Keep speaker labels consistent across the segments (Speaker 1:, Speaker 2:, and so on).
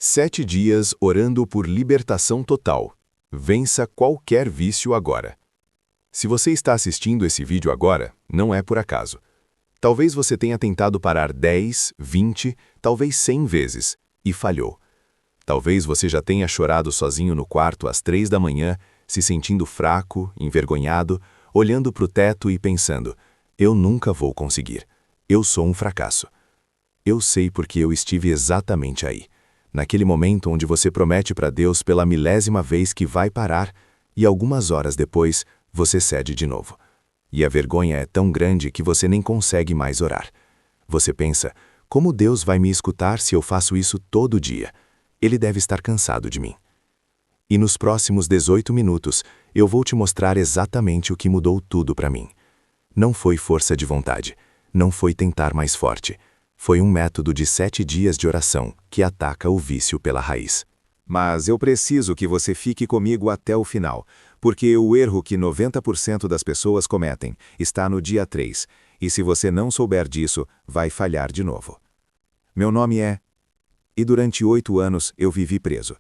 Speaker 1: 7 dias orando por libertação total. Vença qualquer vício agora. Se você está assistindo esse vídeo agora, não é por acaso. Talvez você tenha tentado parar 10, 20, talvez 100 vezes, e falhou. Talvez você já tenha chorado sozinho no quarto às 3 da manhã, se sentindo fraco, envergonhado, olhando para o teto e pensando, eu nunca vou conseguir. Eu sou um fracasso. Eu sei porque eu estive exatamente aí. Naquele momento onde você promete para Deus pela milésima vez que vai parar, e algumas horas depois, você cede de novo. E a vergonha é tão grande que você nem consegue mais orar. Você pensa, como Deus vai me escutar se eu faço isso todo dia? Ele deve estar cansado de mim. E nos próximos 18 minutos, eu vou te mostrar exatamente o que mudou tudo para mim. Não foi força de vontade, não foi tentar mais forte. Foi um método de 7 dias de oração que ataca o vício pela raiz.
Speaker 2: Mas eu preciso que você fique comigo até o final, porque o erro que 90% das pessoas cometem está no dia 3, e se você não souber disso, vai falhar de novo. Meu nome é... E durante 8 anos eu vivi preso.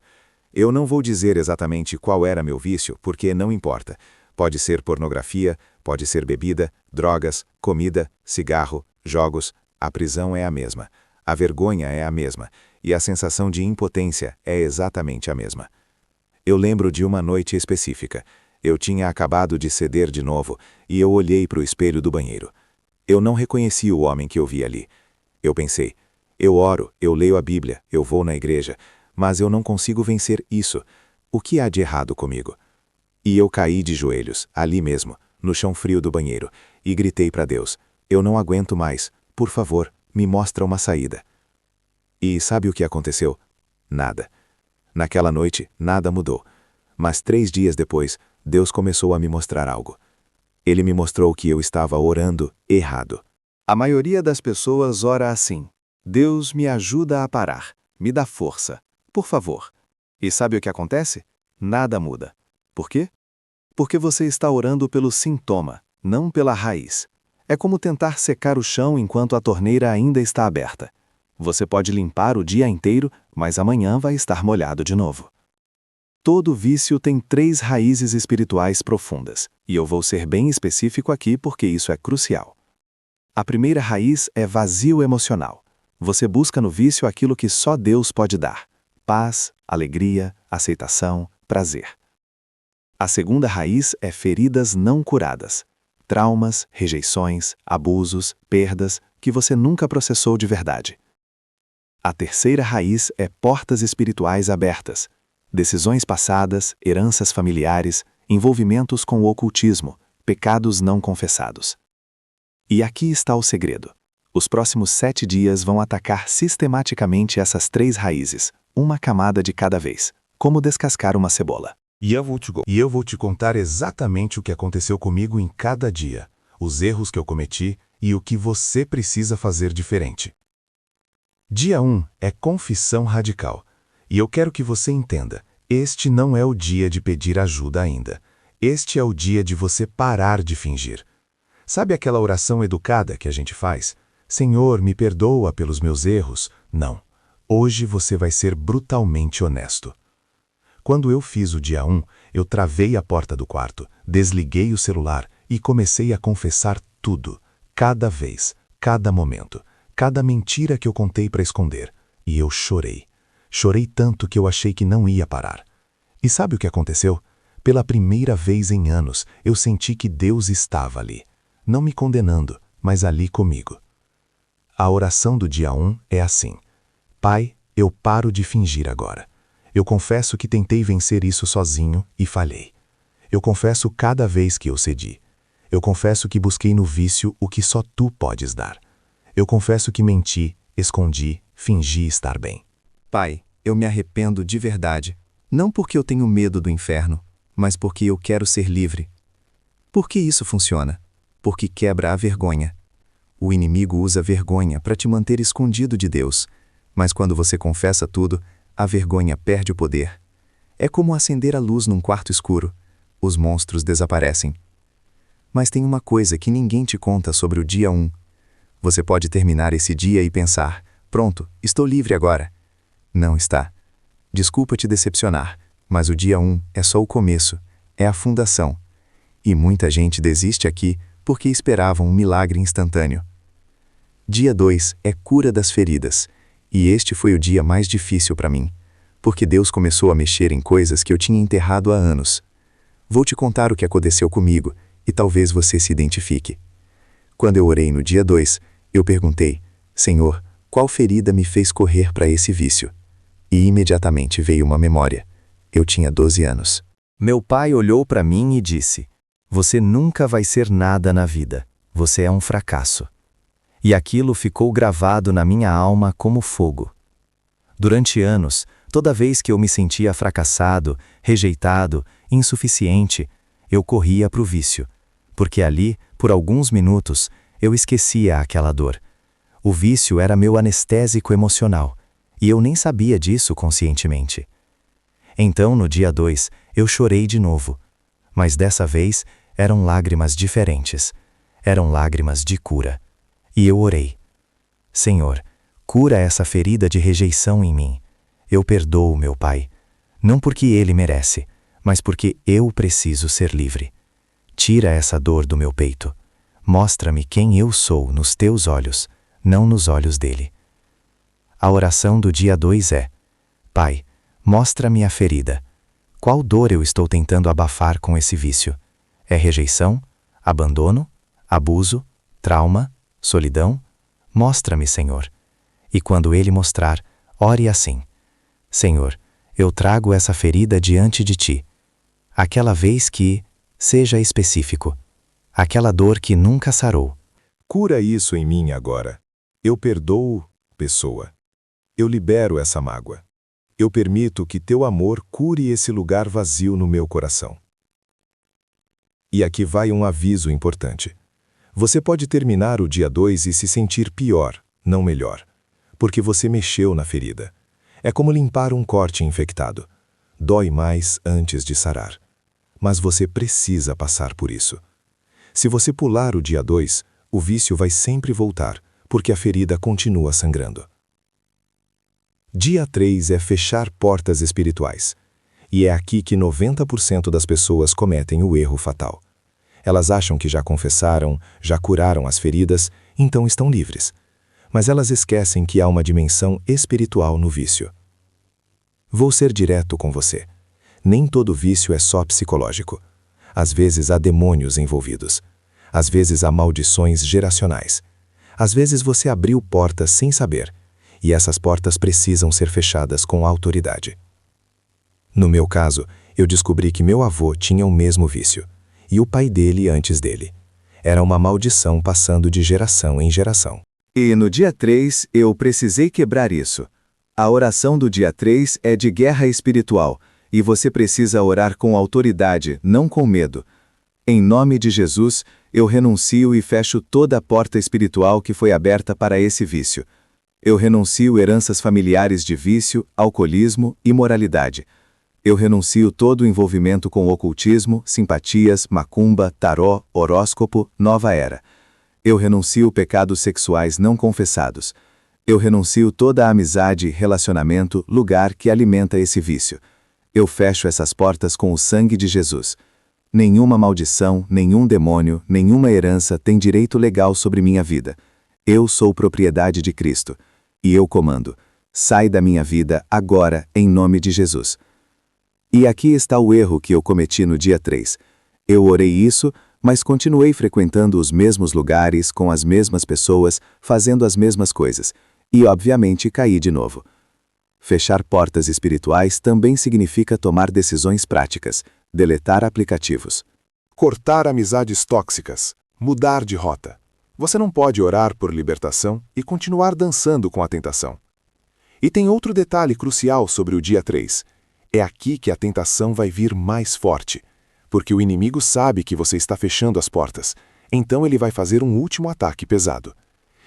Speaker 2: Eu não vou dizer exatamente qual era meu vício, porque não importa. Pode ser pornografia, pode ser bebida, drogas, comida, cigarro, jogos. A prisão é a mesma, a vergonha é a mesma, e a sensação de impotência é exatamente a mesma. Eu lembro de uma noite específica. Eu tinha acabado de ceder de novo, e eu olhei para o espelho do banheiro. Eu não reconheci o homem que eu vi ali. Eu pensei, eu oro, eu leio a Bíblia, eu vou na igreja, mas eu não consigo vencer isso. O que há de errado comigo? E eu caí de joelhos, ali mesmo, no chão frio do banheiro, e gritei para Deus, eu não aguento mais. Por favor, me mostra uma saída. E sabe o que aconteceu? Nada. Naquela noite, nada mudou. Mas 3 dias depois, Deus começou a me mostrar algo. Ele me mostrou que eu estava orando errado.
Speaker 3: A maioria das pessoas ora assim: Deus me ajuda a parar, me dá força, por favor. E sabe o que acontece? Nada muda. Por quê? Porque você está orando pelo sintoma, não pela raiz. É como tentar secar o chão enquanto a torneira ainda está aberta. Você pode limpar o dia inteiro, mas amanhã vai estar molhado de novo. Todo vício tem 3 raízes espirituais profundas, e eu vou ser bem específico aqui porque isso é crucial. A primeira raiz é vazio emocional. Você busca no vício aquilo que só Deus pode dar: paz, alegria, aceitação, prazer. A segunda raiz é feridas não curadas. Traumas, rejeições, abusos, perdas que você nunca processou de verdade. A terceira raiz é portas espirituais abertas, decisões passadas, heranças familiares, envolvimentos com o ocultismo, pecados não confessados. E aqui está o segredo. Os próximos 7 dias vão atacar sistematicamente essas 3 raízes, uma camada de cada vez, como descascar uma cebola.
Speaker 4: E eu vou te contar exatamente o que aconteceu comigo em cada dia, os erros que eu cometi e o que você precisa fazer diferente. Dia 1 é confissão radical. E eu quero que você entenda, este não é o dia de pedir ajuda ainda. Este é o dia de você parar de fingir. Sabe aquela oração educada que a gente faz? Senhor, me perdoa pelos meus erros. Não. Hoje você vai ser brutalmente honesto. Quando eu fiz o dia 1, eu travei a porta do quarto, desliguei o celular e comecei a confessar tudo, cada vez, cada momento, cada mentira que eu contei para esconder. E eu chorei. Chorei tanto que eu achei que não ia parar. E sabe o que aconteceu? Pela primeira vez em anos, eu senti que Deus estava ali, não me condenando, mas ali comigo. A oração do dia 1 é assim: Pai, eu paro de fingir agora. Eu confesso que tentei vencer isso sozinho e falhei. Eu confesso cada vez que eu cedi. Eu confesso que busquei no vício o que só tu podes dar. Eu confesso que menti, escondi, fingi estar bem.
Speaker 3: Pai, eu me arrependo de verdade, não porque eu tenho medo do inferno, mas porque eu quero ser livre. Por que isso funciona? Porque quebra a vergonha. O inimigo usa vergonha para te manter escondido de Deus, mas quando você confessa tudo, a vergonha perde o poder. É como acender a luz num quarto escuro. Os monstros desaparecem. Mas tem uma coisa que ninguém te conta sobre o dia 1. Você pode terminar esse dia e pensar, pronto, estou livre agora. Não está.
Speaker 4: desculpa te decepcionar, mas o dia 1 é só o começo, é a fundação. E muita gente desiste aqui porque esperavam um milagre instantâneo. Dia 2 é cura das feridas, e este foi o dia mais difícil para mim, porque Deus começou a mexer em coisas que eu tinha enterrado há anos. Vou te contar o que aconteceu comigo, e talvez você se identifique. Quando eu orei no dia 2, eu perguntei, Senhor, qual ferida me fez correr para esse vício? E imediatamente veio uma memória. Eu tinha 12 anos.
Speaker 3: Meu pai olhou para mim e disse, você nunca vai ser nada na vida, você é um fracasso. E aquilo ficou gravado na minha alma como fogo. Durante anos, toda vez que eu me sentia fracassado, rejeitado, insuficiente, eu corria para o vício, porque ali, por alguns minutos, eu esquecia aquela dor. O vício era meu anestésico emocional, e eu nem sabia disso conscientemente. Então, no dia 2, eu chorei de novo, mas dessa vez eram lágrimas diferentes, eram lágrimas de cura. E eu orei. Senhor, cura essa ferida de rejeição em mim. Eu perdoo meu pai, não porque ele merece, mas porque eu preciso ser livre. Tira essa dor do meu peito. Mostra-me quem eu sou nos teus olhos, não nos olhos dele. A oração do dia 2 é: Pai, mostra-me a ferida. Qual dor eu estou tentando abafar com esse vício? É rejeição? Abandono? Abuso? Trauma? Solidão? Mostra-me, Senhor. E quando Ele mostrar, ore assim: Senhor, eu trago essa ferida diante de Ti. Aquela vez que, seja específico, aquela dor que nunca sarou.
Speaker 1: Cura isso em mim agora. Eu perdoo, pessoa. Eu libero essa mágoa. Eu permito que Teu amor cure esse lugar vazio no meu coração. E aqui vai um aviso importante. Você pode terminar o dia 2 e se sentir pior, não melhor, porque você mexeu na ferida. É como limpar um corte infectado. Dói mais antes de sarar. Mas você precisa passar por isso. Se você pular o dia 2, o vício vai sempre voltar, porque a ferida continua sangrando. Dia 3 é fechar portas espirituais. E é aqui que 90% das pessoas cometem o erro fatal. Elas acham que já confessaram, já curaram as feridas, então estão livres. Mas elas esquecem que há uma dimensão espiritual no vício. Vou ser direto com você. Nem todo vício é só psicológico. Às vezes há demônios envolvidos. Às vezes há maldições geracionais. Às vezes você abriu portas sem saber, e essas portas precisam ser fechadas com autoridade. No meu caso, eu descobri que meu avô tinha o mesmo vício. E o pai dele antes dele. Era uma maldição passando de geração em geração.
Speaker 3: E no dia 3, eu precisei quebrar isso. A oração do dia 3 é de guerra espiritual, e você precisa orar com autoridade, não com medo. Em nome de Jesus, eu renuncio e fecho toda a porta espiritual que foi aberta para esse vício. Eu renuncio heranças familiares de vício, alcoolismo e imoralidade. Eu renuncio todo o envolvimento com ocultismo, simpatias, macumba, taró, horóscopo, nova era. Eu renuncio pecados sexuais não confessados. Eu renuncio toda a amizade, relacionamento, lugar que alimenta esse vício. Eu fecho essas portas com o sangue de Jesus. Nenhuma maldição, nenhum demônio, nenhuma herança tem direito legal sobre minha vida. Eu sou propriedade de Cristo. E eu comando. Sai da minha vida agora, em nome de Jesus. E aqui está o erro que eu cometi no dia 3. Eu orei isso, mas continuei frequentando os mesmos lugares, com as mesmas pessoas, fazendo as mesmas coisas. E, obviamente, caí de novo. Fechar portas espirituais também significa tomar decisões práticas, deletar aplicativos.
Speaker 1: Cortar amizades tóxicas. Mudar de rota. Você não pode orar por libertação e continuar dançando com a tentação. E tem outro detalhe crucial sobre o dia 3. É aqui que a tentação vai vir mais forte, porque o inimigo sabe que você está fechando as portas, então ele vai fazer um último ataque pesado.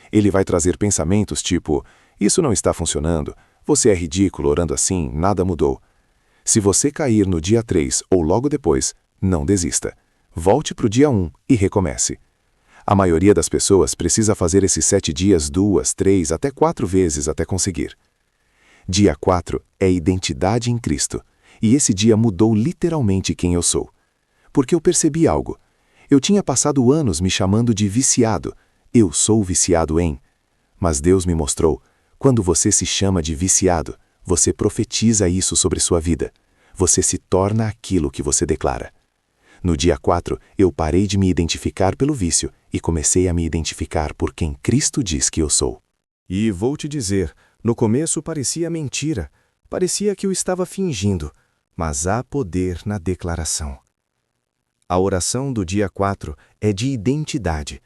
Speaker 1: Ele vai trazer pensamentos tipo, isso não está funcionando, você é ridículo orando assim, nada mudou. Se você cair no dia 3 ou logo depois, não desista. Volte para o dia 1 e recomece. A maioria das pessoas precisa fazer esses 7 dias 2, 3 até 4 vezes até conseguir. Dia 4 é identidade em Cristo. E esse dia mudou literalmente quem eu sou. Porque eu percebi algo. Eu tinha passado anos me chamando de viciado. Eu sou viciado em. Mas Deus me mostrou, quando você se chama de viciado, você profetiza isso sobre sua vida. Você se torna aquilo que você declara. No dia 4, eu parei de me identificar pelo vício e comecei a me identificar por quem Cristo diz que eu sou.
Speaker 3: E vou te dizer, no começo parecia mentira, parecia que eu estava fingindo, mas há poder na declaração. A oração do dia 4 é de identidade.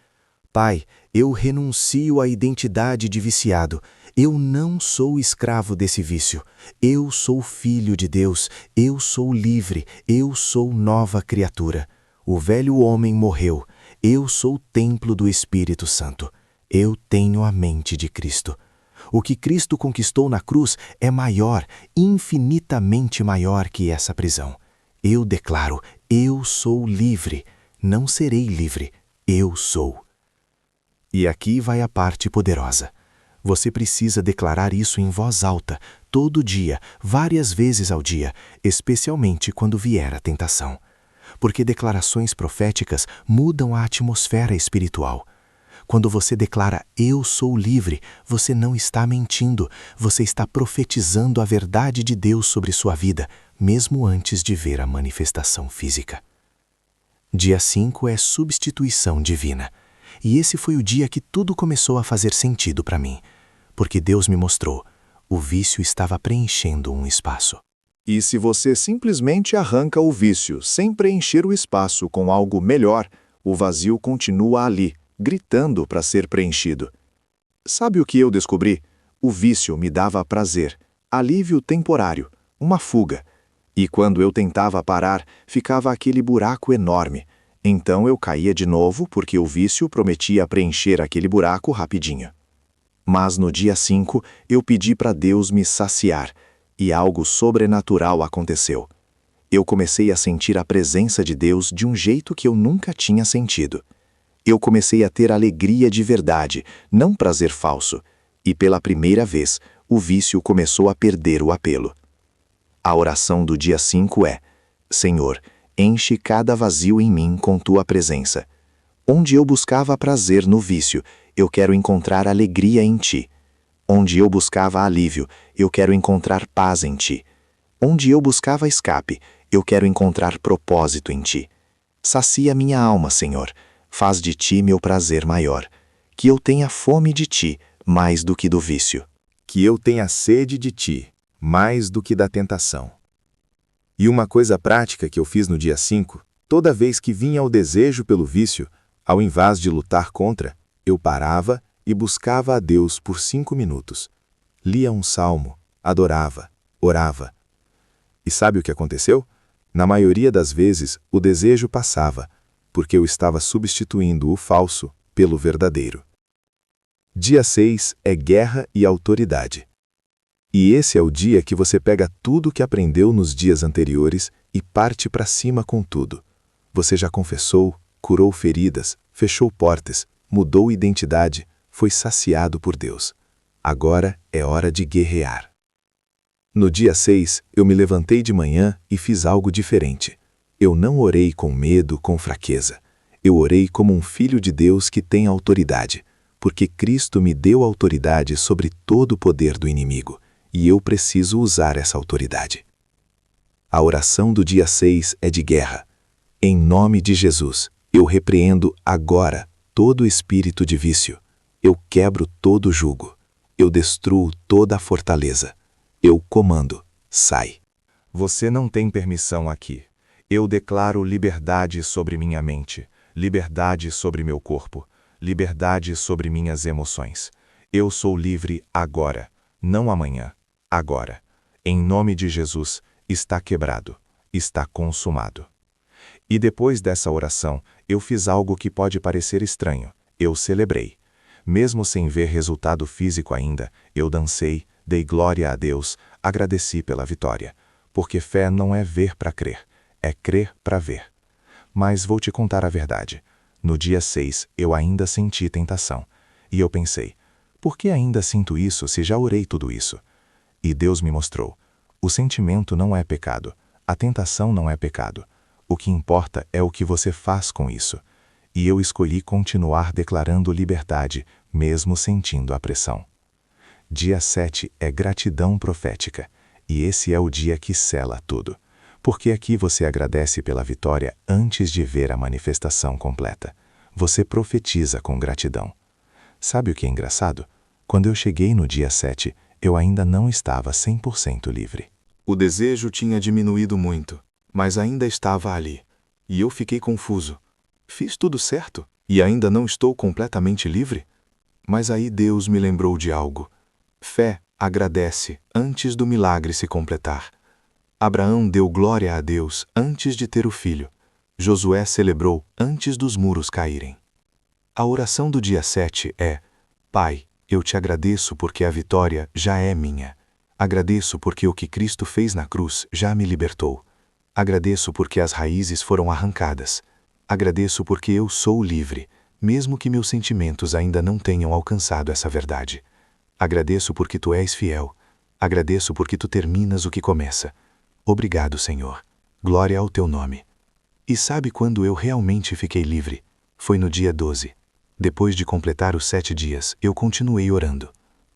Speaker 3: Pai, eu renuncio à identidade de viciado. Eu não sou escravo desse vício. Eu sou filho de Deus. Eu sou livre. Eu sou nova criatura. O velho homem morreu. Eu sou o templo do Espírito Santo. Eu tenho a mente de Cristo. O que Cristo conquistou na cruz é maior, infinitamente maior que essa prisão. Eu declaro, eu sou livre. Não serei livre. Eu sou. E aqui vai a parte poderosa. Você precisa declarar isso em voz alta, todo dia, várias vezes ao dia, especialmente quando vier a tentação. Porque declarações proféticas mudam a atmosfera espiritual. Quando você declara eu sou livre, você não está mentindo, você está profetizando a verdade de Deus sobre sua vida, mesmo antes de ver a manifestação física. Dia 5 é substituição divina. E esse foi o dia que tudo começou a fazer sentido para mim, porque Deus me mostrou, o vício estava preenchendo um espaço.
Speaker 5: E se você simplesmente arranca o vício sem preencher o espaço com algo melhor, o vazio continua ali, gritando para ser preenchido. Sabe o que eu descobri? O vício me dava prazer, alívio temporário, uma fuga. E quando eu tentava parar, ficava aquele buraco enorme. Então eu caía de novo porque o vício prometia preencher aquele buraco rapidinho. Mas no dia 5, eu pedi para Deus me saciar, e algo sobrenatural aconteceu. Eu comecei a sentir a presença de Deus de um jeito que eu nunca tinha sentido. Eu comecei a ter alegria de verdade, não prazer falso, e pela primeira vez, o vício começou a perder o apelo. A oração do dia 5 é: Senhor, enche cada vazio em mim com Tua presença. Onde eu buscava prazer no vício, eu quero encontrar alegria em Ti. Onde eu buscava alívio, eu quero encontrar paz em Ti. Onde eu buscava escape, eu quero encontrar propósito em Ti. Sacia minha alma, Senhor. Faz de Ti meu prazer maior. Que eu tenha fome de Ti, mais do que do vício.
Speaker 2: Que eu tenha sede de Ti, mais do que da tentação. E uma coisa prática que eu fiz no dia 5, toda vez que vinha o desejo pelo vício, ao invés de lutar contra, eu parava e buscava a Deus por 5 minutos. Lia um salmo, adorava, orava. E sabe o que aconteceu? Na maioria das vezes, o desejo passava, porque eu estava substituindo o falso pelo verdadeiro. Dia 6 é guerra e autoridade. E esse é o dia que você pega tudo o que aprendeu nos dias anteriores e parte para cima com tudo. Você já confessou, curou feridas, fechou portas, mudou identidade, foi saciado por Deus. Agora é hora de guerrear. No dia 6, eu me levantei de manhã e fiz algo diferente. Eu não orei com medo, com fraqueza. Eu orei como um filho de Deus que tem autoridade, porque Cristo me deu autoridade sobre todo o poder do inimigo, e eu preciso usar essa autoridade. A oração do dia 6 é de guerra. Em nome de Jesus, eu repreendo agora todo espírito de vício. Eu quebro todo jugo. Eu destruo toda a fortaleza. Eu comando. Sai.
Speaker 3: Você não tem permissão aqui. Eu declaro liberdade sobre minha mente, liberdade sobre meu corpo, liberdade sobre minhas emoções. Eu sou livre agora, não amanhã, agora. Em nome de Jesus, está quebrado, está consumado. E depois dessa oração, eu fiz algo que pode parecer estranho. Eu celebrei. Mesmo sem ver resultado físico ainda, eu dancei, dei glória a Deus, agradeci pela vitória. Porque fé não é ver para crer, é crer para ver. Mas vou te contar a verdade. No dia 6, eu ainda senti tentação. E eu pensei, por que ainda sinto isso se já orei tudo isso?
Speaker 4: E Deus me mostrou. O sentimento não é pecado. A tentação não é pecado. O que importa é o que você faz com isso. E eu escolhi continuar declarando liberdade, mesmo sentindo a pressão. Dia 7 é gratidão profética. E esse é o dia que sela tudo. Porque aqui você agradece pela vitória antes de ver a manifestação completa. Você profetiza com gratidão. Sabe o que é engraçado? Quando eu cheguei no dia 7, eu ainda não estava 100% livre.
Speaker 5: O desejo tinha diminuído muito, mas ainda estava ali. E eu fiquei confuso. Fiz tudo certo e ainda não estou completamente livre? Mas aí Deus me lembrou de algo. Fé agradece antes do milagre se completar. Abraão deu glória a Deus antes de ter o filho. Josué celebrou antes dos muros caírem. A oração do dia 7 é: Pai, eu te agradeço porque a vitória já é minha. Agradeço porque o que Cristo fez na cruz já me libertou. Agradeço porque as raízes foram arrancadas. Agradeço porque eu sou livre, mesmo que meus sentimentos ainda não tenham alcançado essa verdade. Agradeço porque tu és fiel. Agradeço porque tu terminas o que começa. Obrigado, Senhor. Glória ao teu nome. E sabe quando eu realmente fiquei livre? Foi no dia 12. Depois de completar os 7 dias, eu continuei orando.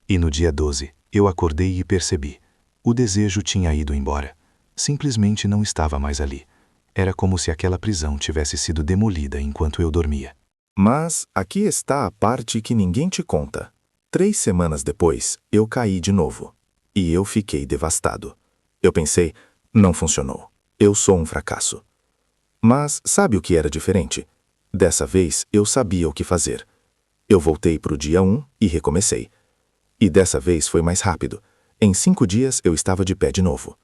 Speaker 5: E no dia 12, eu acordei e percebi. O desejo tinha ido embora. Simplesmente não estava mais ali. Era como se aquela prisão tivesse sido demolida enquanto eu dormia.
Speaker 3: Mas aqui está a parte que ninguém te conta. 3 semanas depois, eu caí de novo. E eu fiquei devastado. Eu pensei, não funcionou. Eu sou um fracasso. Mas sabe o que era diferente? Dessa vez, eu sabia o que fazer. Eu voltei para o dia 1 e recomecei. E dessa vez foi mais rápido. Em 5 dias, eu estava de pé de novo.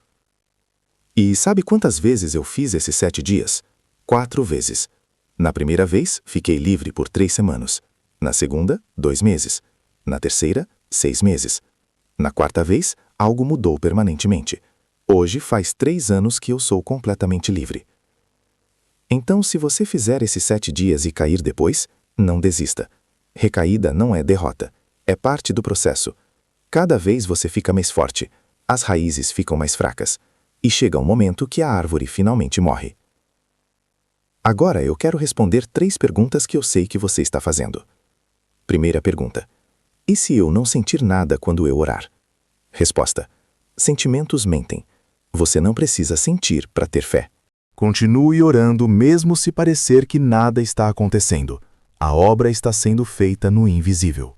Speaker 3: E sabe quantas vezes eu fiz esses 7 dias? 4 vezes. Na primeira vez, fiquei livre por 3 semanas. Na segunda, 2 meses. Na terceira, 6 meses. Na quarta vez, algo mudou permanentemente. Hoje faz 3 anos que eu sou completamente livre. Então, se você fizer esses 7 dias e cair depois, não desista. Recaída não é derrota. É parte do processo. Cada vez você fica mais forte. As raízes ficam mais fracas. E chega um momento que a árvore finalmente morre. Agora eu quero responder 3 perguntas que eu sei que você está fazendo. Primeira pergunta: e se eu não sentir nada quando eu orar? Resposta: sentimentos mentem. Você não precisa sentir para ter fé.
Speaker 4: Continue orando mesmo se parecer que nada está acontecendo. A obra está sendo feita no invisível.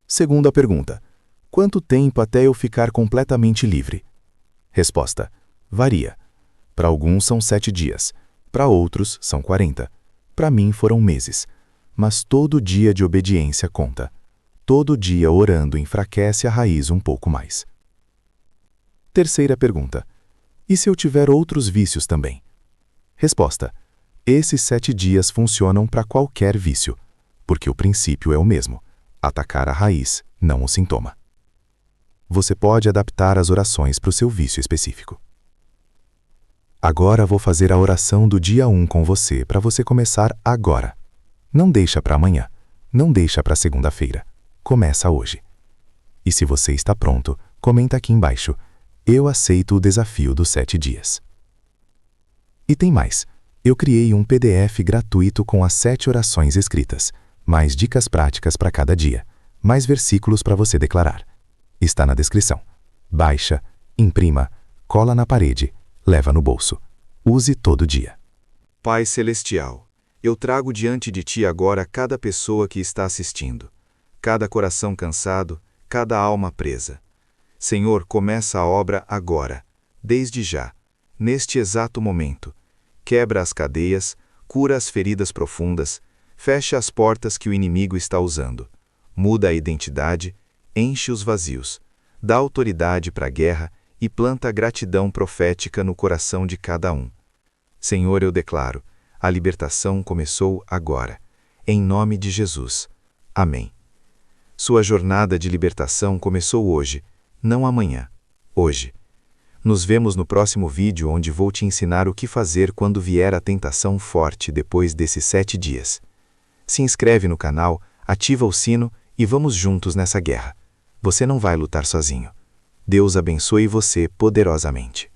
Speaker 4: Segunda pergunta: quanto tempo até eu ficar completamente livre? Resposta: varia. Para alguns são 7 dias, para outros são 40. Para mim foram meses. Mas todo dia de obediência conta. Todo dia orando enfraquece a raiz um pouco mais. Terceira pergunta: e se eu tiver outros vícios também? Resposta: esses 7 dias funcionam para qualquer vício, porque o princípio é o mesmo: atacar a raiz, não o sintoma. Você pode adaptar as orações para o seu vício específico. Agora vou fazer a oração do dia 1 com você para você começar agora. Não deixa para amanhã, não deixa para segunda-feira. Começa hoje. E se você está pronto, comenta aqui embaixo: eu aceito o desafio dos 7 dias. E tem mais. Eu criei um PDF gratuito com as 7 orações escritas, mais dicas práticas para cada dia, mais versículos para você declarar. Está na descrição. Baixa, imprima, cola na parede, leva no bolso. Use todo dia.
Speaker 2: Pai Celestial, eu trago diante de Ti agora cada pessoa que está assistindo, cada coração cansado, cada alma presa. Senhor, começa a obra agora, desde já, neste exato momento. Quebra as cadeias, cura as feridas profundas, fecha as portas que o inimigo está usando. Muda a identidade, enche os vazios, dá autoridade para a guerra e planta gratidão profética no coração de cada um. Senhor, eu declaro, a libertação começou agora. Em nome de Jesus. Amém. Sua jornada de libertação começou hoje, não amanhã. Hoje. Nos vemos no próximo vídeo onde vou te ensinar o que fazer quando vier a tentação forte depois desses 7 dias. Se inscreve no canal, ativa o sino e vamos juntos nessa guerra. Você não vai lutar sozinho.
Speaker 3: Deus abençoe você poderosamente.